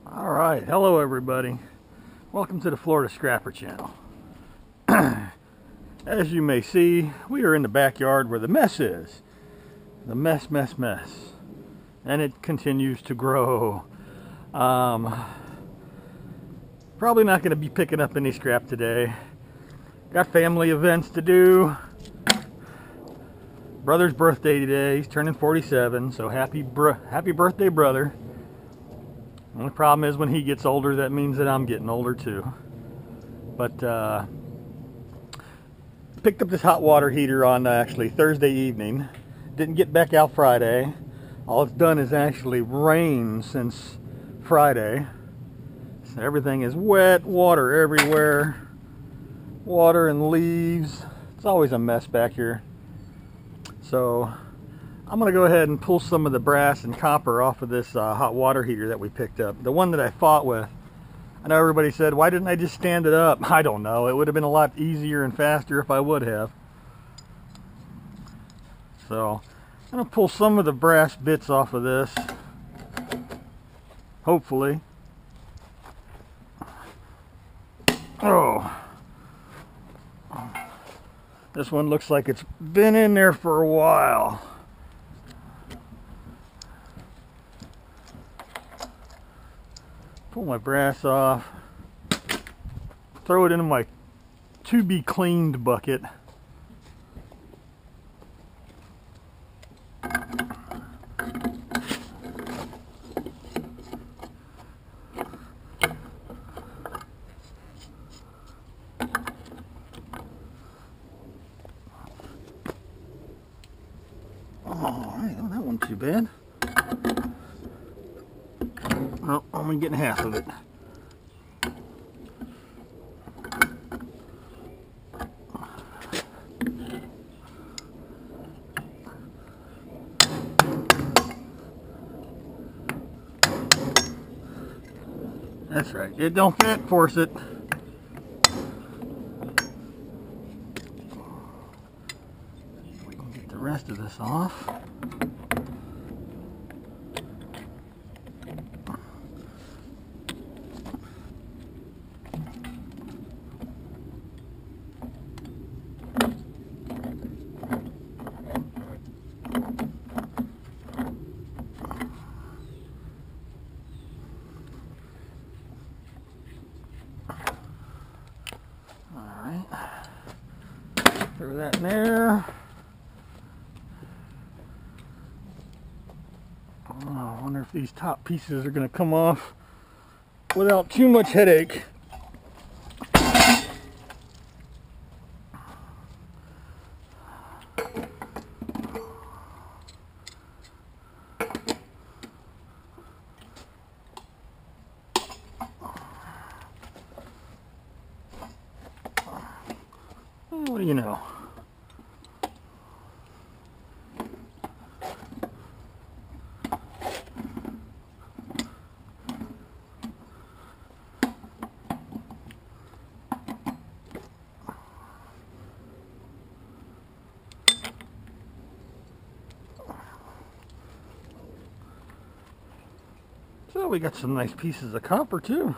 Alright, hello everybody. Welcome to the Florida Scrapper channel. As you may see, we are in the backyard where the mess is. The mess. And it continues to grow. Probably not going to be picking up any scrap today. Got family events to do. Brother's birthday today. He's turning 47, so happy birthday, brother. The only problem is when he gets older, that means that I'm getting older too. But picked up this hot water heater on actually Thursday evening. Didn't get back out Friday. All it's done is actually rain since Friday. So everything is wet, water everywhere. Water and leaves. It's always a mess back here. So I'm going to go ahead and pull some of the brass and copper off of this hot water heater that we picked up. The one that I fought with. I know everybody said, why didn't I just stand it up? I don't know. It would have been a lot easier and faster if I would have. So I'm going to pull some of the brass bits off of this. Hopefully. Oh. This one looks like it's been in there for a while. Pull my brass off, throw it into my to be cleaned bucket. Alright, well, that wasn't too bad. Oh, I'm only getting half of it. That's right. It don't fit, force it. We can get the rest of this off. Throw that in there. Oh, I wonder if these top pieces are going to come off without too much headache. What do you know? So we got some nice pieces of copper too.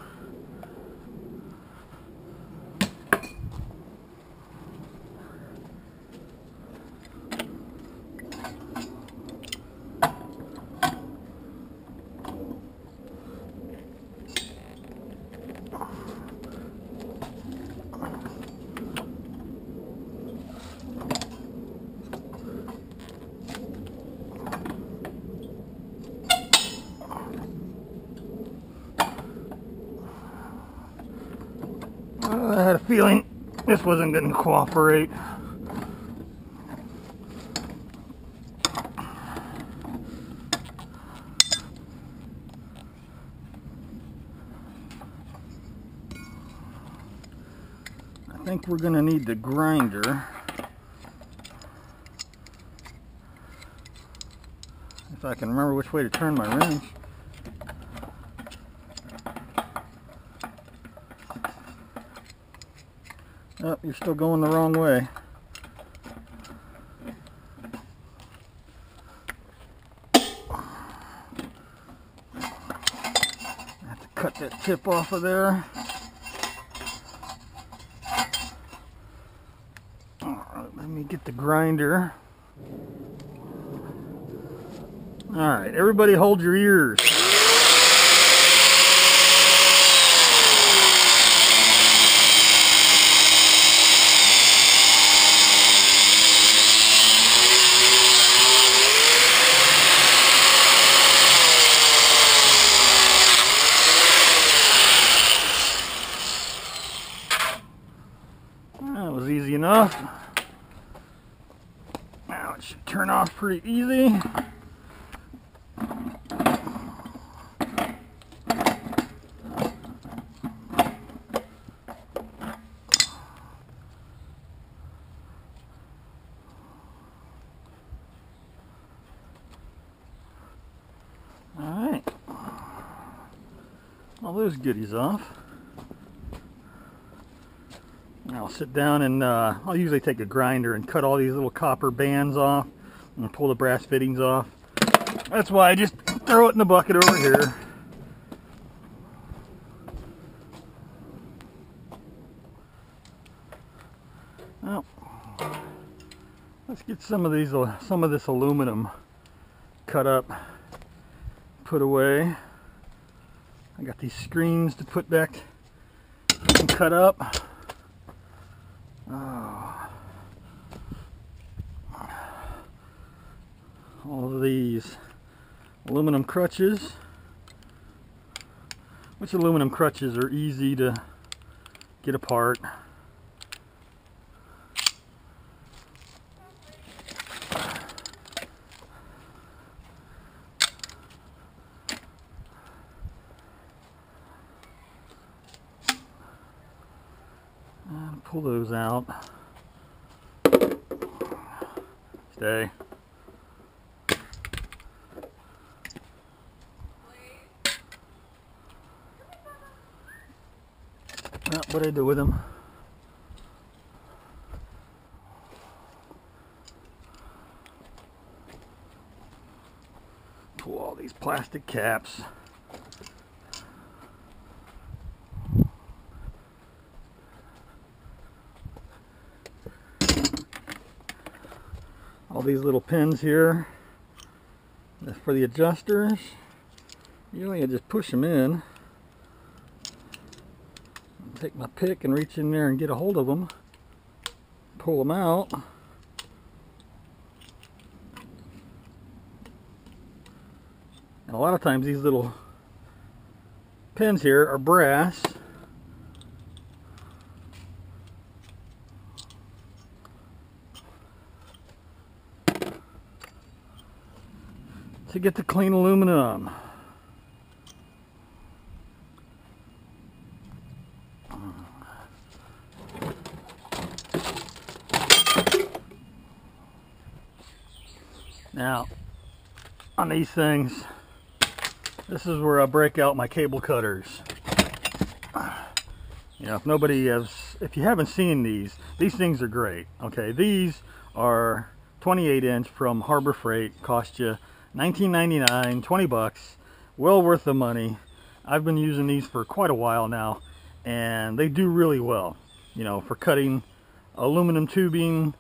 I had a feeling this wasn't going to cooperate. I think we're going to need the grinder. If I can remember which way to turn my wrench. Oh, you're still going the wrong way. cut that tip off of there. Alright, let me get the grinder. Alright, everybody hold your ears. That was easy enough. Now it should turn off pretty easy. Alright, all those goodies off. I'll sit down and I'll usually take a grinder and cut all these little copper bands off and pull the brass fittings off. That's why I just throw it in the bucket over here. Well, let's get some of this aluminum cut up, put away. I got these screens to put back and cut up. Oh. All of these aluminum crutches, which aluminum crutches are easy to get apart. And pull those out. Stay. Well, what do I do with them? Pull all these plastic caps. All these little pins here for the adjusters. Usually I just push them in. Take my pick and reach in there and get a hold of them. Pull them out. And a lot of times these little pins here are brass. To get the clean aluminum. Now, on these things, this is where I break out my cable cutters. You know, if you haven't seen these things are great. Okay, these are 28-inch from Harbor Freight, cost you $19.99, 20 bucks, well worth the money. I've been using these for quite a while now, and they do really well. You know, for cutting aluminum tubing,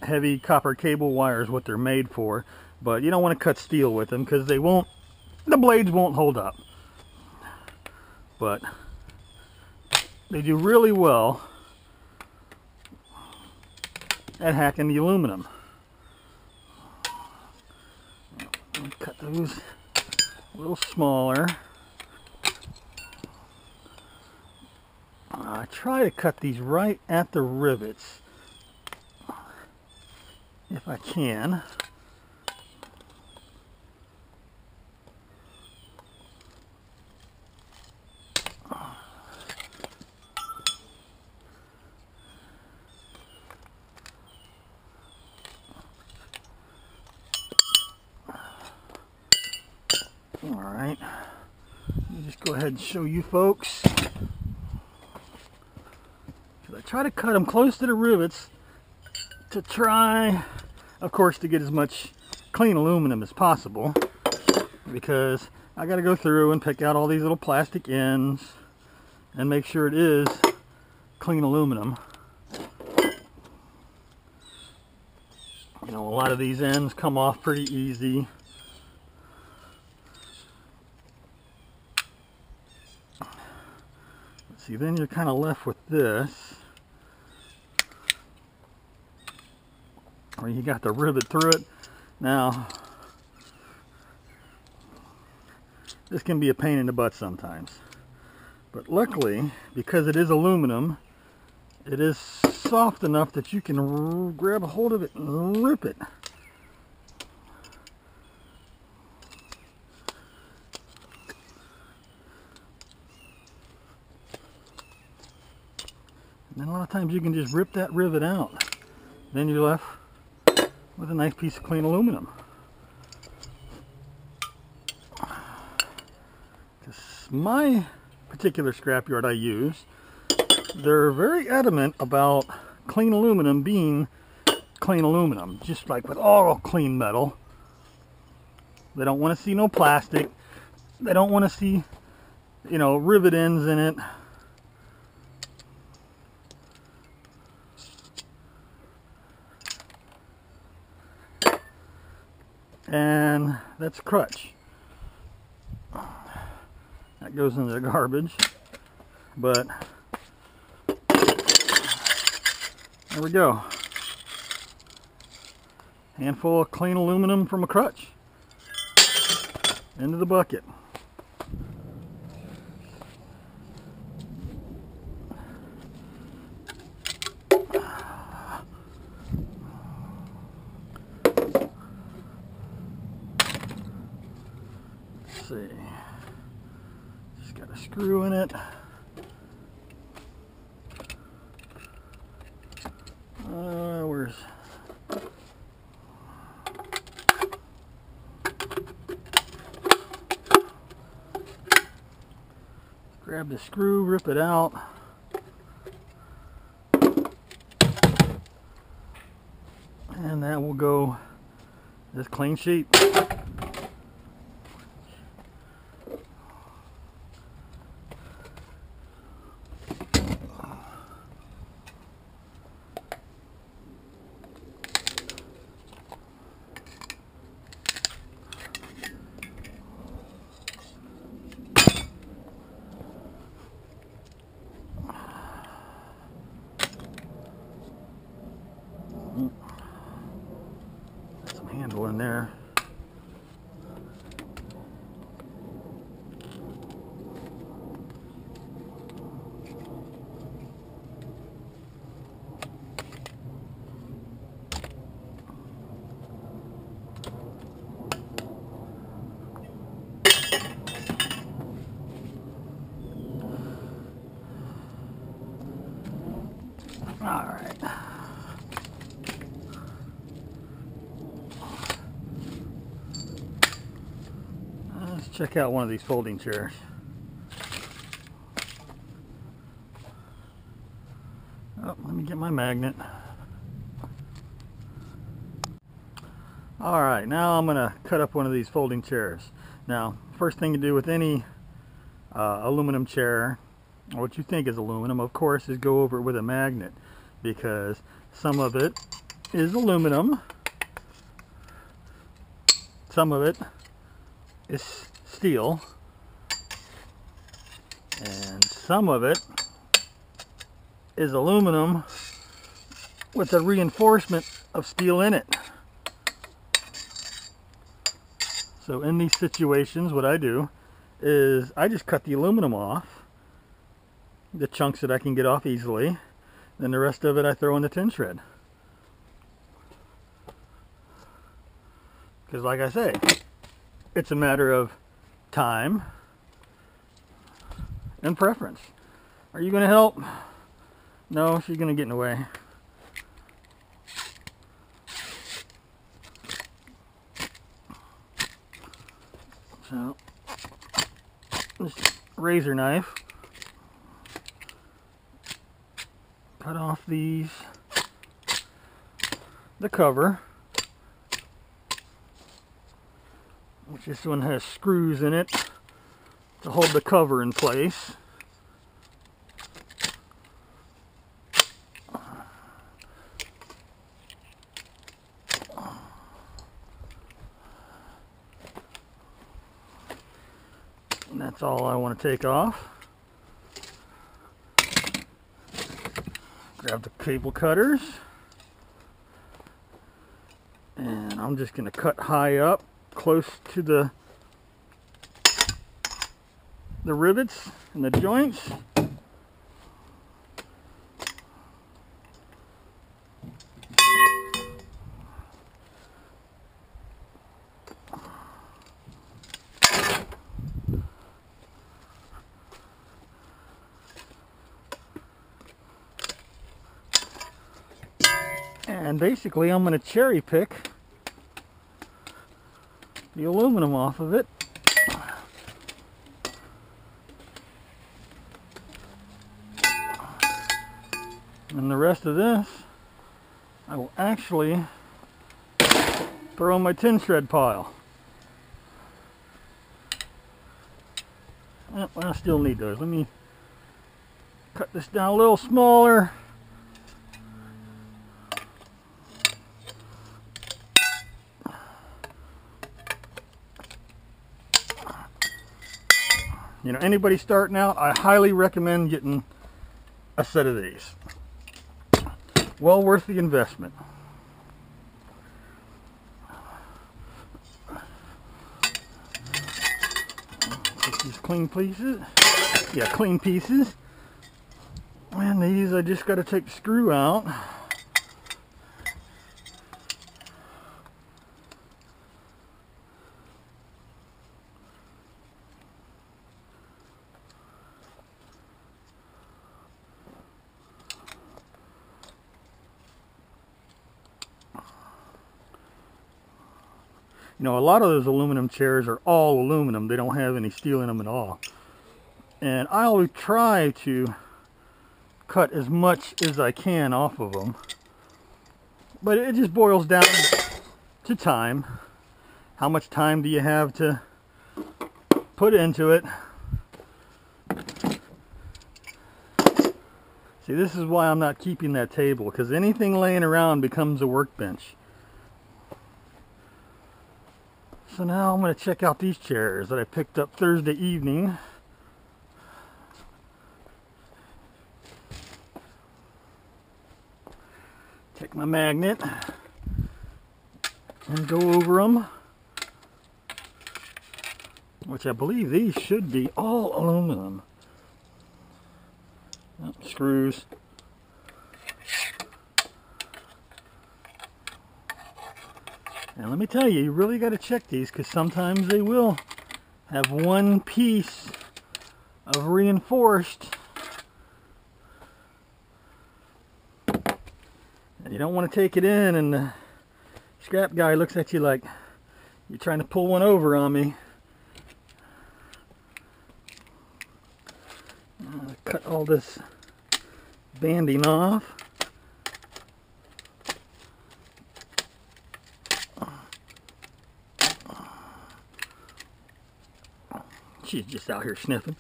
heavy copper cable wire is what they're made for, but you don't want to cut steel with them because the blades won't hold up. But they do really well at hacking the aluminum. Cut those a little smaller. I try to cut these right at the rivets if I can. Alright, let me just go ahead and show you folks. I try to cut them close to the rivets to try, of course, to get as much clean aluminum as possible, because I got to go through and pick out all these little plastic ends and make sure it is clean aluminum. You know, a lot of these ends come off pretty easy. Let's see, then you're kind of left with this, where you got to rivet through it. Now, this can be a pain in the butt sometimes. But luckily, because it is aluminum, it is soft enough that you can grab a hold of it and rip it. And then a lot of times you can just rip that rivet out. Then you're left with a nice piece of clean aluminum. My particular scrapyard I use, they're very adamant about clean aluminum being clean aluminum, just like with all clean metal. They don't want to see no plastic. They don't want to see, you know, rivet ends in it. And that's crutch. That goes in the garbage, but there we go. Handful of clean aluminum from a crutch into the bucket. Let's see. Just got a screw in it. Where's... Grab the screw, rip it out. And that will go this clean sheet. Some handle in there. All right. Let's check out one of these folding chairs. Oh, let me get my magnet. All right, now I'm gonna cut up one of these folding chairs. Now, first thing you do with any aluminum chair, or what you think is aluminum, of course, is go over it with a magnet, because some of it is aluminum, some of it is steel, and some of it is aluminum with a reinforcement of steel in it. So in these situations, what I do is I just cut the aluminum off, the chunks that I can get off easily, then the rest of it I throw in the tin shred. Because like I say, it's a matter of time and preference. Are you going to help? No, she's going to get in the way. So, this razor knife, cut off the cover, which This one has screws in it to hold the cover in place. And that's all I want to take off. Grab the cable cutters. And I'm just going to cut high up, close to the rivets and the joints. And basically I'm going to cherry pick the aluminum off of it. And the rest of this I will actually throw in my tin shred pile. Well, I still need those. Let me cut this down a little smaller. You know, anybody starting out, I highly recommend getting a set of these. Well worth the investment. Take these clean pieces. Yeah, clean pieces. And these I just got to take the screw out. You know, a lot of those aluminum chairs are all aluminum. They don't have any steel in them at all. And I always try to cut as much as I can off of them. But it just boils down to time. How much time do you have to put into it? See, this is why I'm not keeping that table, because anything laying around becomes a workbench. So now I'm going to check out these chairs that I picked up Thursday evening. Take my magnet and go over them, which I believe these should be all aluminum. Oh, screws. And let me tell you, you really got to check these, because sometimes they will have one piece of reinforced. And you don't want to take it in and the scrap guy looks at you like you're trying to pull one over on me. Cut all this banding off. She's just out here sniffing.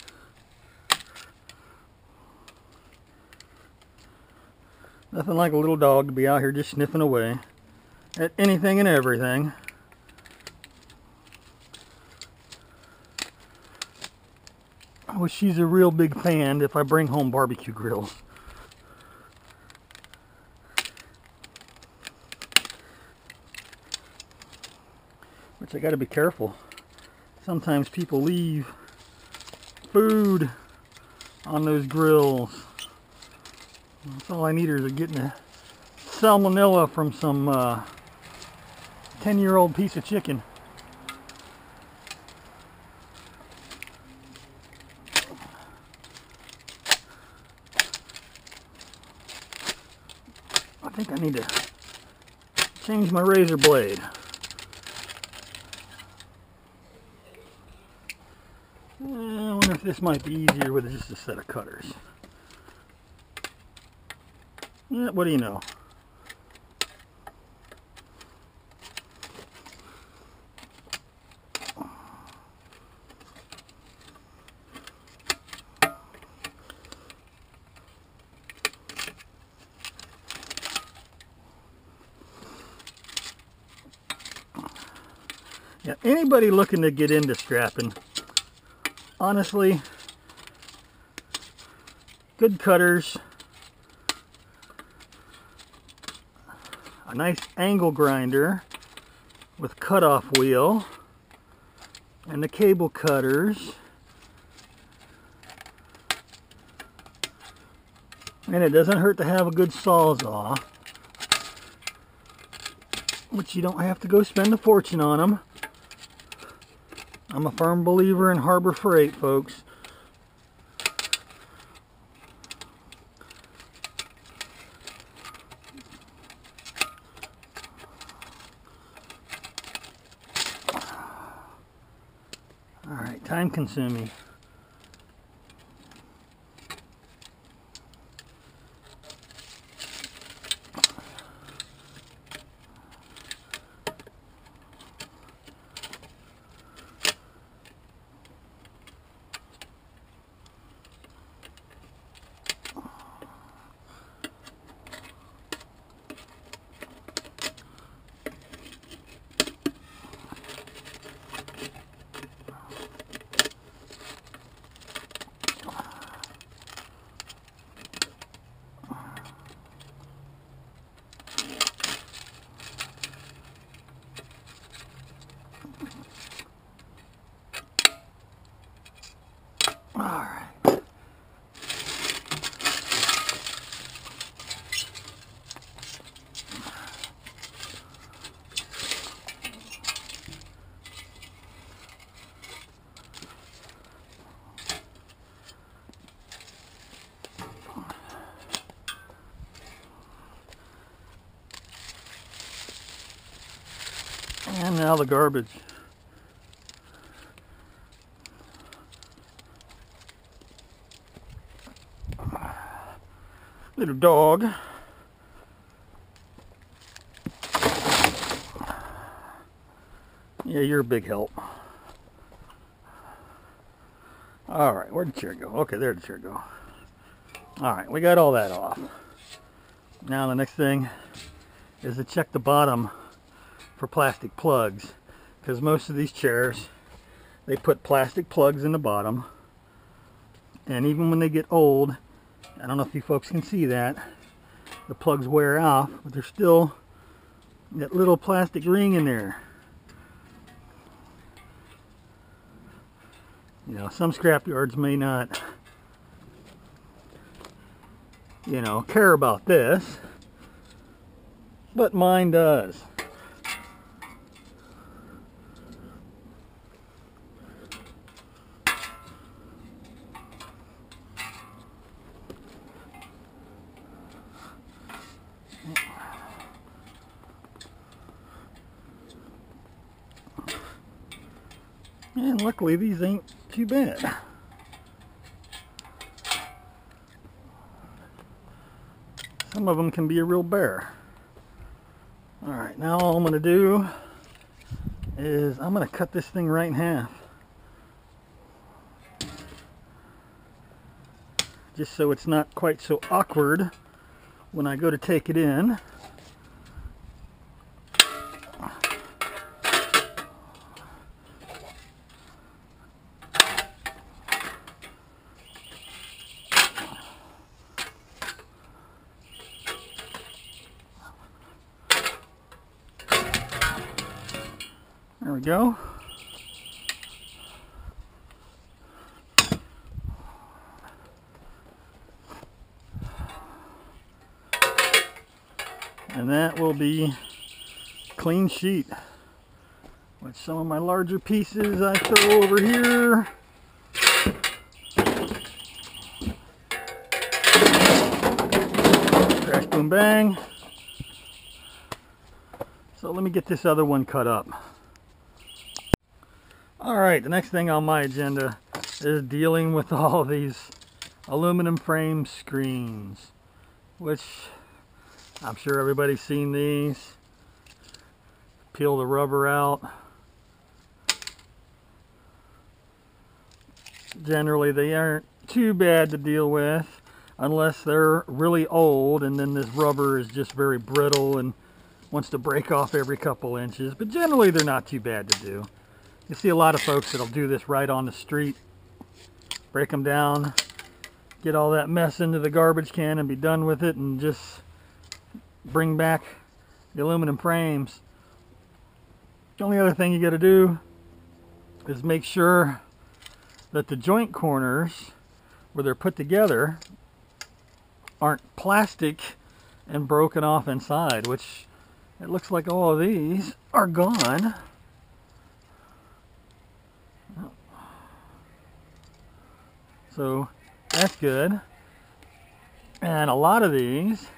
Nothing like a little dog to be out here just sniffing away at anything and everything. I wish she's a real big fan if I bring home barbecue grills. Which I gotta be careful. Sometimes people leave food on those grills. That's all I need is getting a salmonella from some 10-year-old piece of chicken. I think I need to change my razor blade. I wonder if this might be easier with just a set of cutters. Yeah, what do you know? Yeah, anybody looking to get into strapping, honestly, good cutters, a nice angle grinder with cutoff wheel, and the cable cutters, and it doesn't hurt to have a good sawzall, which you don't have to go spend a fortune on them. I'm a firm believer in Harbor Freight, folks. Alright, time consuming. Alright. And now the garbage. Little dog. Yeah, you're a big help. Alright, where'd the chair go? Okay, there'd the chair go. Alright, we got all that off. Now the next thing is to check the bottom for plastic plugs, because most of these chairs, they put plastic plugs in the bottom, and even when they get old, I don't know if you folks can see that, the plugs wear off, but there's still that little plastic ring in there. You know, some scrap yards may not, you know, care about this, but mine does. And luckily these ain't too bad. Some of them can be a real bear. Alright, now all I'm going to do is I'm going to cut this thing right in half. Just so it's not quite so awkward when I go to take it in. There we go. And that will be clean sheet. With some of my larger pieces I throw over here. Crash, boom, bang. So let me get this other one cut up. Alright, the next thing on my agenda is dealing with all these aluminum frame screens, which I'm sure everybody's seen these. Peel the rubber out. Generally they aren't too bad to deal with unless they're really old, and then this rubber is just very brittle and wants to break off every couple inches, but generally they're not too bad to do. You see a lot of folks that'll do this right on the street, break them down, get all that mess into the garbage can and be done with it, and just bring back the aluminum frames. The only other thing you got to do is make sure that the joint corners where they're put together aren't plastic and broken off inside, which it looks like all of these are gone. So that's good. And a lot of these,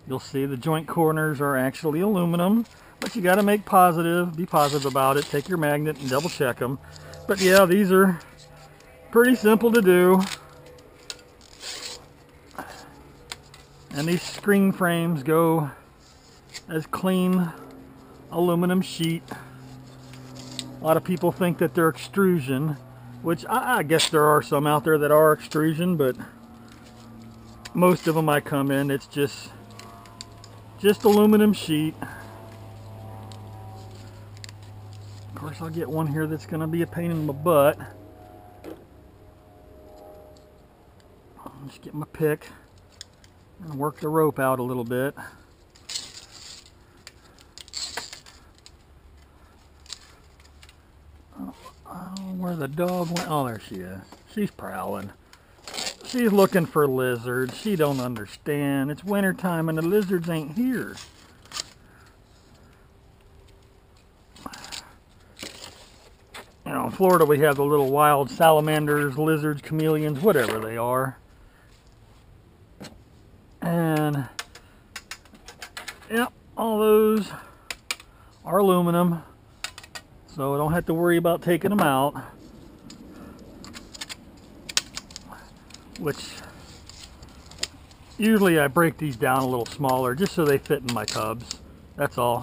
you'll see the joint corners are actually aluminum, but you got to be positive about it. Take your magnet and double check them. But yeah, these are pretty simple to do. And these screen frames go as clean aluminum sheet. A lot of people think that they're extrusion, which I guess there are some out there that are extrusion, but most of them I come in, it's just aluminum sheet. Of course, I'll get one here that's going to be a pain in my butt. I'll just get my pick and work the rope out a little bit. Where the dog went? Oh, there she is. She's prowling. She's looking for lizards. She don't understand. It's winter time and the lizards ain't here. You know, in Florida we have the little wild salamanders, lizards, chameleons, whatever they are. And yep, all those are aluminum, so I don't have to worry about taking them out. Which usually I break these down a little smaller just so they fit in my tubs. That's all.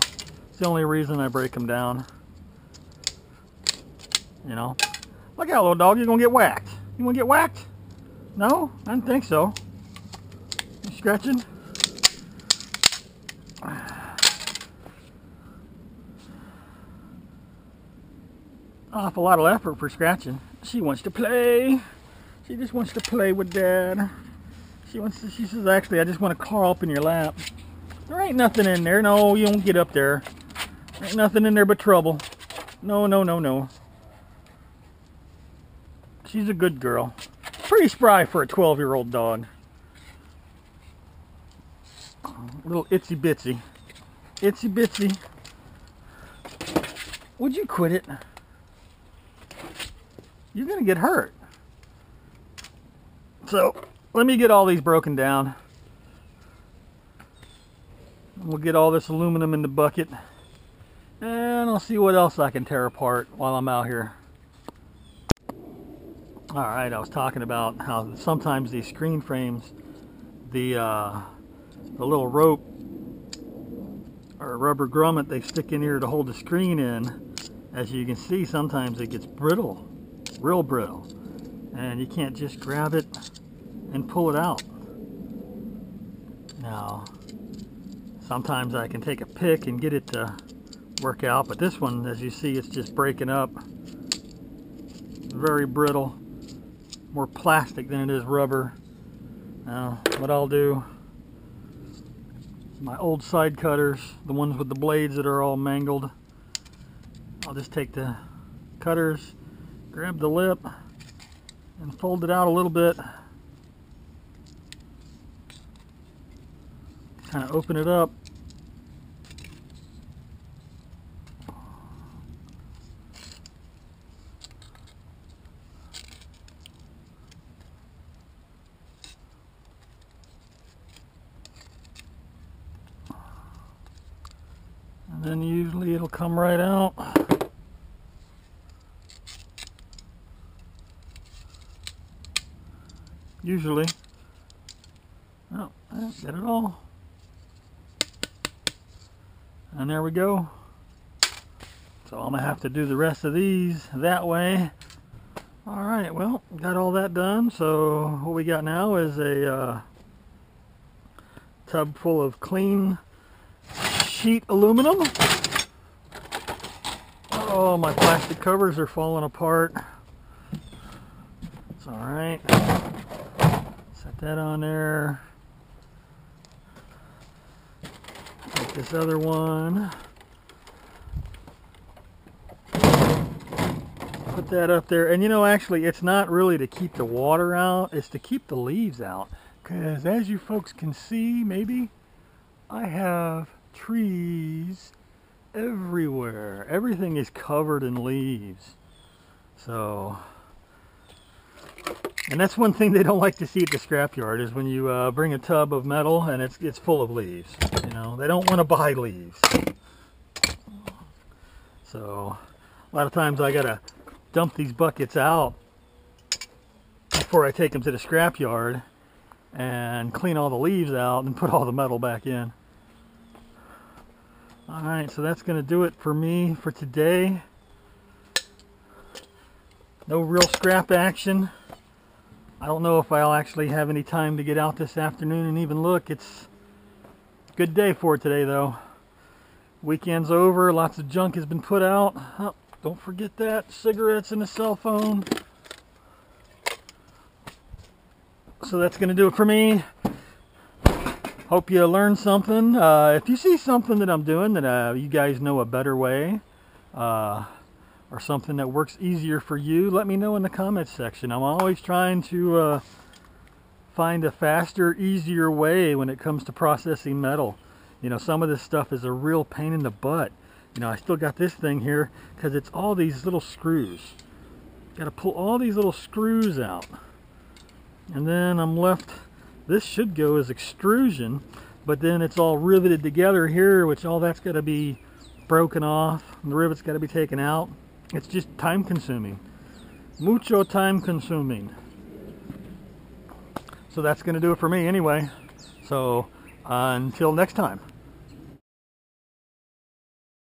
It's the only reason I break them down. You know, look out, little dog, you're gonna get whacked. You wanna get whacked? No, I didn't think so. You scratching? Awful lot of effort for scratching. She wants to play. She just wants to play with Dad. She says, actually, I just want to crawl up in your lap. There ain't nothing in there. No, you don't get up there. There ain't nothing in there but trouble. No, no, no, no. She's a good girl. Pretty spry for a 12-year-old dog. Little itsy bitsy. Itsy bitsy. Would you quit it? You're gonna get hurt. So let me get all these broken down. We'll get all this aluminum in the bucket, and I'll see what else I can tear apart while I'm out here. Alright, I was talking about how sometimes these screen frames, the little rope or rubber grommet they stick in here to hold the screen in, as you can see, sometimes it gets brittle, real brittle, and you can't just grab it and pull it out. Now, sometimes I can take a pick and get it to work out, but this one, as you see, it's just breaking up. Very brittle, more plastic than it is rubber. Now, what I'll do, my old side cutters, the ones with the blades that are all mangled, I'll just take the cutters, grab the lip, and fold it out a little bit. Kind of open it up. And then usually it'll come right out. Usually. Oh, I get it all. And there we go. So I'm gonna have to do the rest of these that way. All right, well, got all that done. So what we got now is a tub full of clean sheet aluminum. Oh, my plastic covers are falling apart. It's alright. Set that on there. Take this other one. Put that up there. And you know, actually, it's not really to keep the water out. It's to keep the leaves out. Because as you folks can see, maybe, I have trees everywhere. Everything is covered in leaves. So, and that's one thing they don't like to see at the scrapyard is when you bring a tub of metal and it's full of leaves. You know, they don't want to buy leaves. So, a lot of times I gotta dump these buckets out before I take them to the scrapyard and clean all the leaves out and put all the metal back in. Alright, so that's going to do it for me for today. No real scrap action. I don't know if I'll actually have any time to get out this afternoon and even look. It's a good day for it today though. Weekend's over, lots of junk has been put out. Oh, don't forget that, cigarettes and a cell phone. So that's going to do it for me. Hope you learned something. If you see something that I'm doing that you guys know a better way, or something that works easier for you, let me know in the comments section. I'm always trying to find a faster, easier way when it comes to processing metal. You know, some of this stuff is a real pain in the butt. You know, I still got this thing here because it's all these little screws. Got to pull all these little screws out. And then I'm left, this should go as extrusion, but then it's all riveted together here, which all that's got to be broken off, and the rivet's got to be taken out. It's just time consuming. Mucho time consuming. So that's going to do it for me anyway. So until next time.